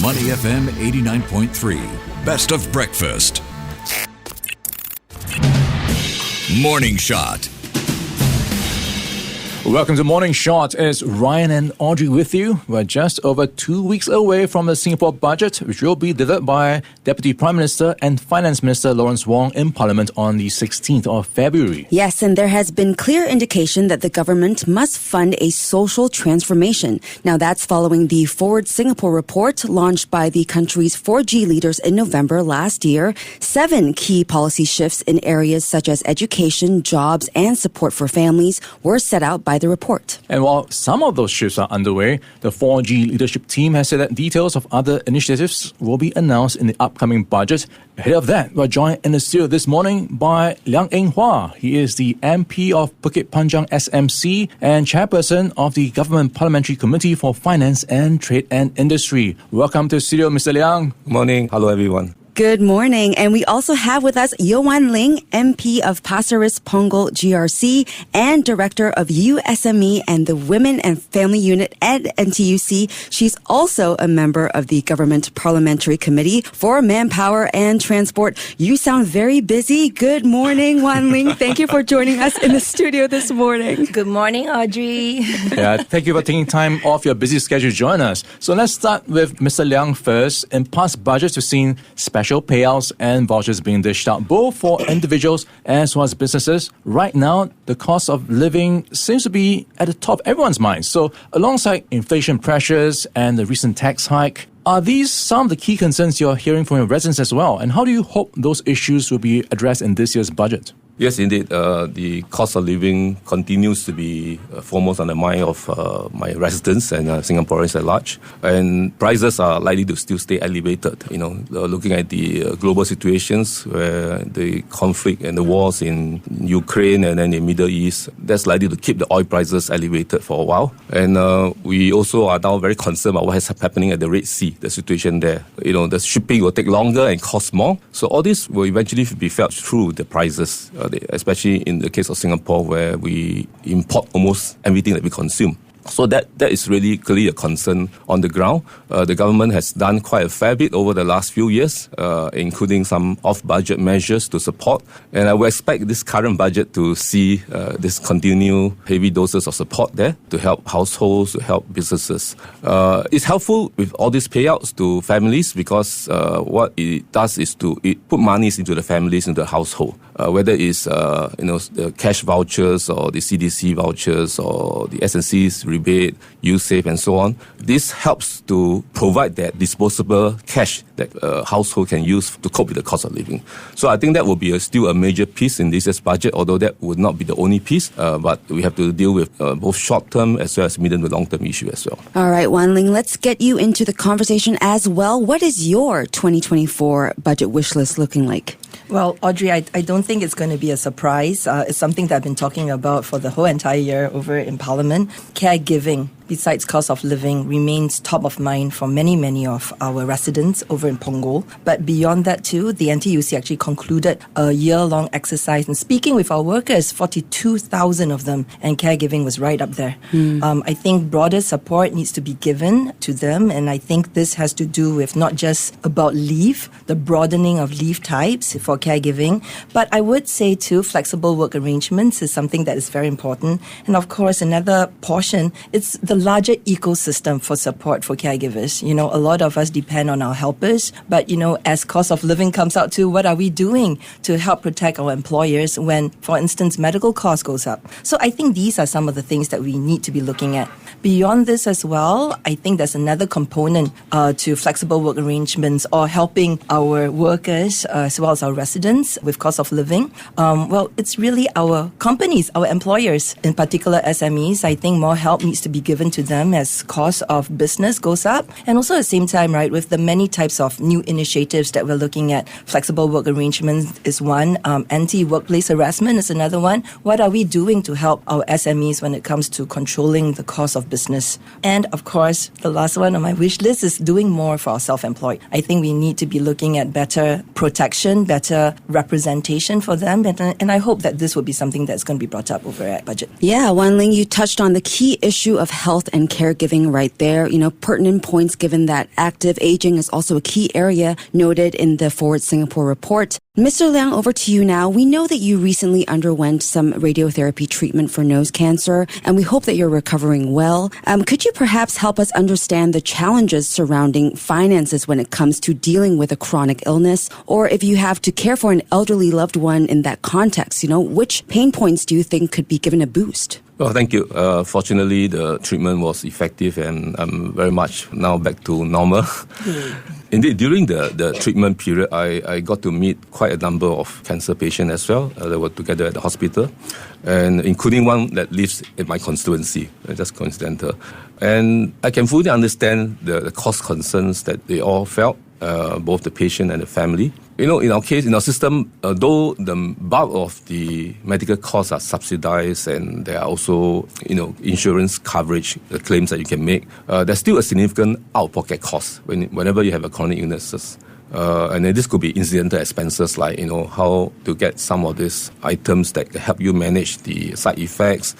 Money FM 89.3. Best of breakfast. Morning Shot. Welcome to Morning Shot. It's Ryan and Audrey with you. We're just over 2 weeks away from the Singapore budget, which will be delivered by Deputy Prime Minister and Finance Minister Lawrence Wong in Parliament on the 16th of February. Yes, and there has been clear indication that the government must fund a social transformation. Now, that's following the Forward Singapore report launched by the country's 4G leaders in November last year. 7 key policy shifts in areas such as education, jobs, and support for families were set out by the report. And while some of those shifts are underway, the 4G leadership team has said that details of other initiatives will be announced in the upcoming budget. Ahead of that, we're joined in the studio this morning by Liang He is the MP of Bukit Panjang SMC and chairperson of the Government Parliamentary Committee for Finance and Trade and Industry. Welcome to the studio, Mr. Liang. Good morning. Hello, everyone. Good morning. And we also have with us Ling, MP of Pasir Ris Punggol GRC and Director of USME and the Women and Family Unit at NTUC. She's also a member of the Government Parliamentary Committee for Manpower and Transport. You sound very busy. Good morning, Ling. Thank you for joining us in the studio this morning. Good morning, Audrey. Yeah, thank you for taking time off your busy schedule to join us. So let's start with Mr. Liang first. In past budgets, we've seen special payouts and vouchers being dished out, both for individuals as well as businesses. Right now, the cost of living seems to be at the top of everyone's mind. So alongside inflation pressures and the recent tax hike, are these some of the key concerns you're hearing from your residents as well? And how do you hope those issues will be addressed in this year's budget? Yes, indeed. The cost of living continues to be foremost on the mind of my residents and Singaporeans at large. And prices are likely to still stay elevated. You know, looking at the global situations where the conflict and the wars in Ukraine and then the Middle East, that's likely to keep the oil prices elevated for a while. And we also are now very concerned about what is happening at the Red Sea, the situation there. You know, the shipping will take longer and cost more. So all this will eventually be felt through the prices, especially in the case of Singapore, where we import almost everything that we consume. So that is really clearly a concern on the ground. The government has done quite a fair bit over the last few years, including some off-budget measures to support. And I would expect this current budget to see this continued heavy doses of support there to help households, to help businesses. It's helpful with all these payouts to families because what it does is it put monies into the families, into the household. Whether it's the cash vouchers or the CDC vouchers or the S&C's rebate, USAVE and so on. This helps to provide that disposable cash that a household can use to cope with the cost of living. So I think that will be still a major piece in this year's budget, although that would not be the only piece. But we have to deal with both short-term as well as medium to long-term issue as well. All right, Ling, let's get you into the conversation as well. What is your 2024 budget wish list looking like? Well, Audrey, I don't think it's going to be a surprise. It's something that I've been talking about for the whole entire year over in Parliament. Caregiving, besides cost of living, remains top of mind for many of our residents over in Punggol. But beyond that too, the NTUC actually concluded a year-long exercise in speaking with our workers, 42,000 of them, and caregiving was right up there. I think broader support needs to be given to them, and I think this has to do with not just about leave, the broadening of leave types for caregiving, but I would say too, flexible work arrangements is something that is very important. And of course, another portion, it's the larger ecosystem for support for caregivers. You know, a lot of us depend on our helpers, but, you know, as cost of living comes out too, what are we doing to help protect our employers when, for instance, medical costs goes up? So I think these are some of the things that we need to be looking at. Beyond this as well, I think there's another component to flexible work arrangements or helping our workers as well as our residents with cost of living. Well, it's really our companies, our employers, in particular SMEs. I think more help needs to be given to them as cost of business goes up. And also at the same time, right, with the many types of new initiatives that we're looking at, flexible work arrangements is one, anti-workplace harassment is another one. What are we doing to help our SMEs when it comes to controlling the cost of business? And of course, the last one on my wish list is doing more for our self-employed. I think we need to be looking at better protection, better representation for them. And I hope that this will be something that's going to be brought up over at budget. Yeah, Ling, you touched on the key issue of health health and caregiving right there. Pertinent points given that active aging is also a key area noted in the Forward Singapore report. Mr. Liang, over to you now. We know that you recently underwent some radiotherapy treatment for nose cancer, and we hope that you're recovering well. Could you perhaps help us understand the challenges surrounding finances when it comes to dealing with a chronic illness? Or if you have to care for an elderly loved one in that context, which pain points do you think could be given a boost? Well, thank you. Fortunately, the treatment was effective and I'm very much now back to normal. Indeed, during the treatment period, I got to meet quite a number of cancer patients as well. They were together at the hospital, and including one that lives in my constituency, just coincidental. And I can fully understand the cost concerns that they all felt, both the patient and the family. In our case, in our system, though the bulk of the medical costs are subsidized and there are also, insurance coverage, the claims that you can make, there's still a significant out-of-pocket cost whenever you have a chronic illness. And then this could be incidental expenses like, how to get some of these items that can help you manage the side effects,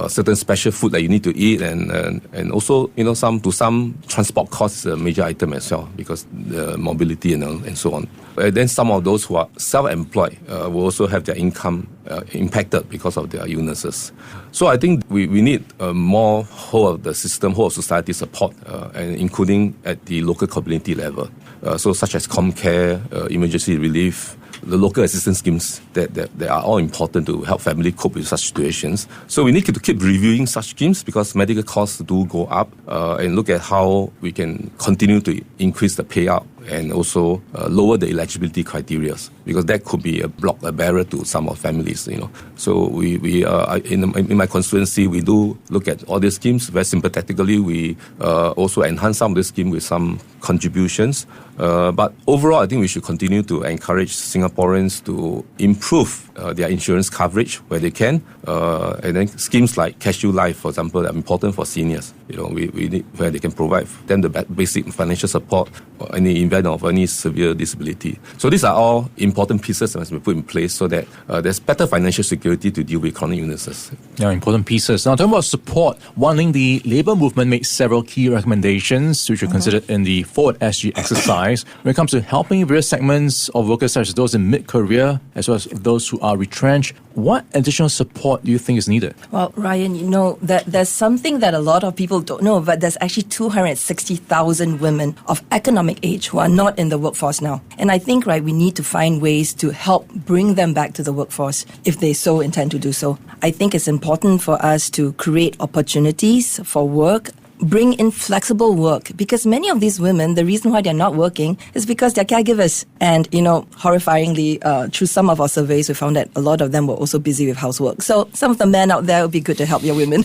certain special food that you need to eat, and also, some transport costs is a major item as well because the mobility and so on. Then some of those who are self-employed will also have their income impacted because of their illnesses. So I think we need more whole of the system, whole of society support, and including at the local community level. So such as ComCare, emergency relief, the local assistance schemes that are all important to help family cope with such situations. So we need to keep reviewing such schemes because medical costs do go up, and look at how we can continue to increase the payout and also lower the eligibility criteria because that could be a barrier to some of families. So we in my constituency we do look at all these schemes very sympathetically. We also enhance some of the scheme with some contributions. But overall, I think we should continue to encourage Singaporeans to improve their insurance coverage where they can. And then schemes like CareShield Life, for example, are important for seniors. We need where they can provide them the basic financial support or any event of any severe disability. So these are all important pieces that must be put in place so that there's better financial security to deal with chronic illnesses. Yeah, important pieces. Now, talking about support, Ling, the labour movement made several key recommendations which were considered in the Forward SG exercise when it comes to helping various segments of workers such as those in mid-career as well as those who are retrenched. What additional support do you think is needed? Well, Ryan, that there's something that a lot of people don't know, but there's actually 260,000 women of economic age who are not in the workforce now. And I think, we need to find ways to help bring them back to the workforce if they so intend to do so. I think it's important for us to create opportunities for work, bring in flexible work, because many of these women, the reason why they're not working is because they're caregivers. And, horrifyingly, through some of our surveys, we found that a lot of them were also busy with housework. So some of the men out there would be good to help your women.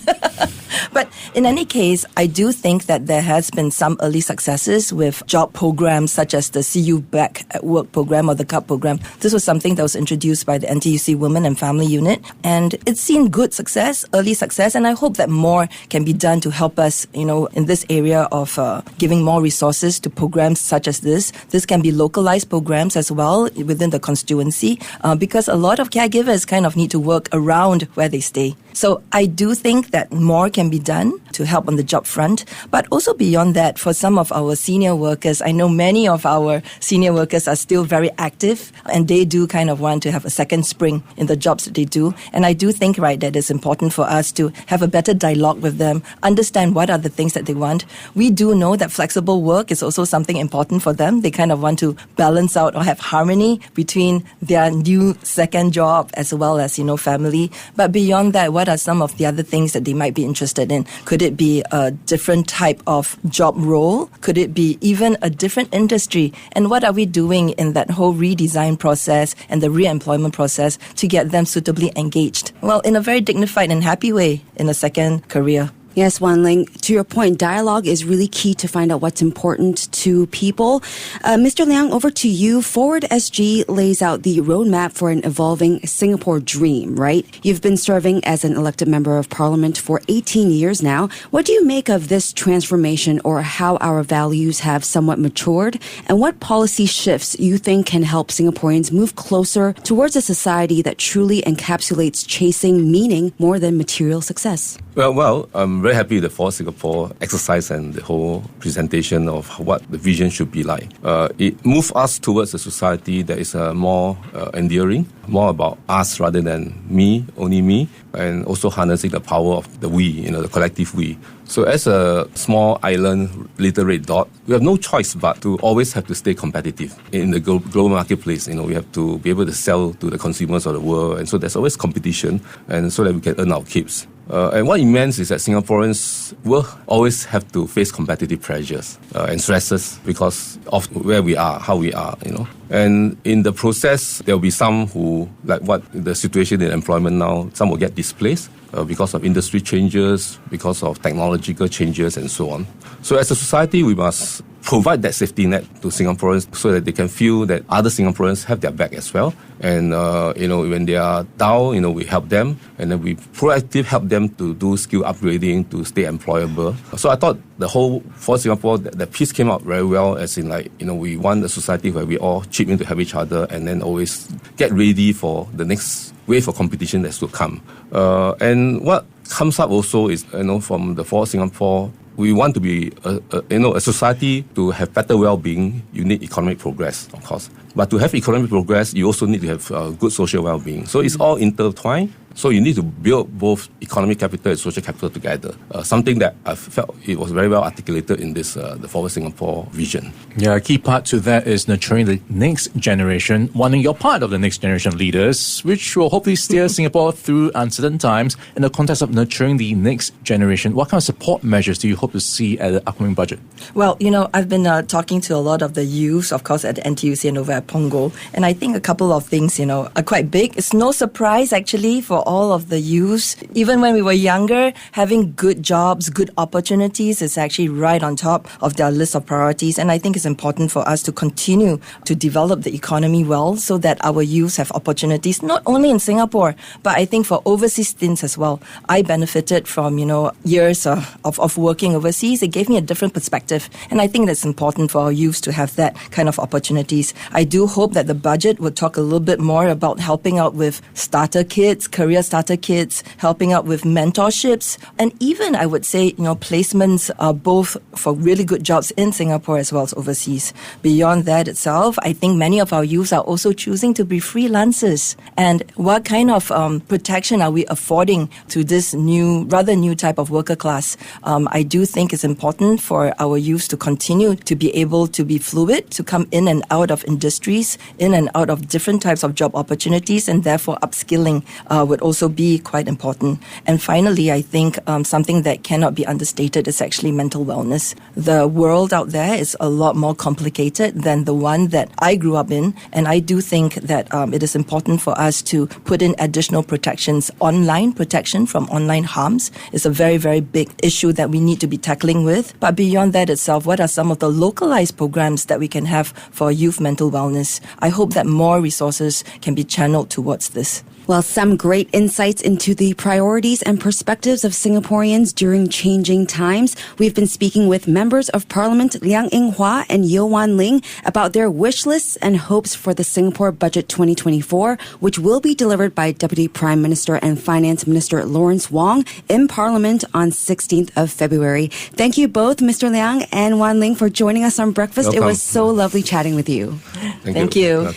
But in any case, I do think that there has been some early successes with job programs such as the See You Back at Work program or the CUP program. This was something that was introduced by the NTUC Women and Family Unit, and it's seen good success, early success, and I hope that more can be done to help us, in this area of giving more resources to programs such as this. This can be localized programs as well within the constituency because a lot of caregivers kind of need to work around where they stay. So I do think that more can be done to help on the job front, but also beyond that, for some of our senior workers, I know many of our senior workers are still very active and they do kind of want to have a second spring in the jobs that they do. And I do think, that it's important for us to have a better dialogue with them, understand what are the things that they want. We do know that flexible work is also something important for them. They kind of want to balance out or have harmony between their new second job as well as, family. But beyond that, what are some of the other things that they might be interested in? Could it be a different type of job role? Could it be even a different industry? And what are we doing in that whole redesign process and the re-employment process to get them suitably engaged? Well, in a very dignified and happy way in a second career. Yes, Ling, to your point, dialogue is really key to find out what's important to people. Mr. Liang, over to you. Forward SG lays out the roadmap for an evolving Singapore dream, right? You've been serving as an elected member of parliament for 18 years now. What do you make of this transformation or how our values have somewhat matured? And what policy shifts you think can help Singaporeans move closer towards a society that truly encapsulates chasing meaning more than material success? Well, I'm very happy with the For Singapore exercise and the whole presentation of what the vision should be like. It moves us towards a society that is more enduring, more about us rather than me, only me, and also harnessing the power of the we, the collective we. So as a small island, little red dot, we have no choice but to always have to stay competitive in the global marketplace. We have to be able to sell to the consumers of the world, and so there's always competition, and so that we can earn our keeps. And what it means is that Singaporeans will always have to face competitive pressures and stresses because of where we are, how we are, And in the process, there will be some who, like what the situation in employment now, some will get displaced because of industry changes, because of technological changes, and so on. So as a society, we must provide that safety net to Singaporeans so that they can feel that other Singaporeans have their back as well. And, when they are down, we help them, and then we proactively help them to do skill upgrading to stay employable. So I thought the whole For Singapore, that piece came out very well, as in we want a society where we all chip in to help each other and then always get ready for the next wave of competition that's to come. And what comes up also is, from the For Singapore, we want to be a society to have better well-being. You need economic progress, of course. But to have economic progress, you also need to have good social well-being. So it's all intertwined. So you need to build both economic capital and social capital together. Something that I felt it was very well articulated in this the Forward Singapore vision. Yeah, a key part to that is nurturing the next generation. Wanting you're part of the next generation leaders, which will hopefully steer Singapore through uncertain times. In the context of nurturing the next generation, what kind of support measures do you hope to see at the upcoming budget? Well, I've been talking to a lot of the youths, of course, at the NTUC and over at Punggol. And I think a couple of things, are quite big. It's no surprise, actually, for all of the youths. Even when we were younger, having good jobs, good opportunities is actually right on top of their list of priorities. And I think it's important for us to continue to develop the economy well so that our youths have opportunities, not only in Singapore, but I think for overseas stints as well. I benefited from, years of working overseas. It gave me a different perspective. And I think that's important for our youths to have that kind of opportunities. I do hope that the budget would talk a little bit more about helping out with starter kits, career starter kits, helping out with mentorships, and even, I would say, placements both for really good jobs in Singapore as well as overseas. Beyond that itself, I think many of our youths are also choosing to be freelancers. And what kind of protection are we affording to this rather new type of worker class? I do think it's important for our youths to continue to be able to be fluid, to come in and out of industries, in and out of different types of job opportunities, and therefore upskilling would also be quite important. And finally, I think something that cannot be understated is actually mental wellness. The world out there is a lot more complicated than the one that I grew up in, and I do think that it is important for us to put in additional protections. Online protection from online harms is a very, very big issue that we need to be tackling with. But beyond that itself, what are some of the localized programs that we can have for youth mental wellness? I hope that more resources can be channeled towards this. Well, some great insights into the priorities and perspectives of Singaporeans during changing times. We've been speaking with members of Parliament Liang and Ling about their wish lists and hopes for the Singapore Budget 2024, which will be delivered by Deputy Prime Minister and Finance Minister Lawrence Wong in Parliament on 16th of February. Thank you both, Mr. Liang and Ling, for joining us on Breakfast. Welcome. It was so lovely chatting with you. Thank you.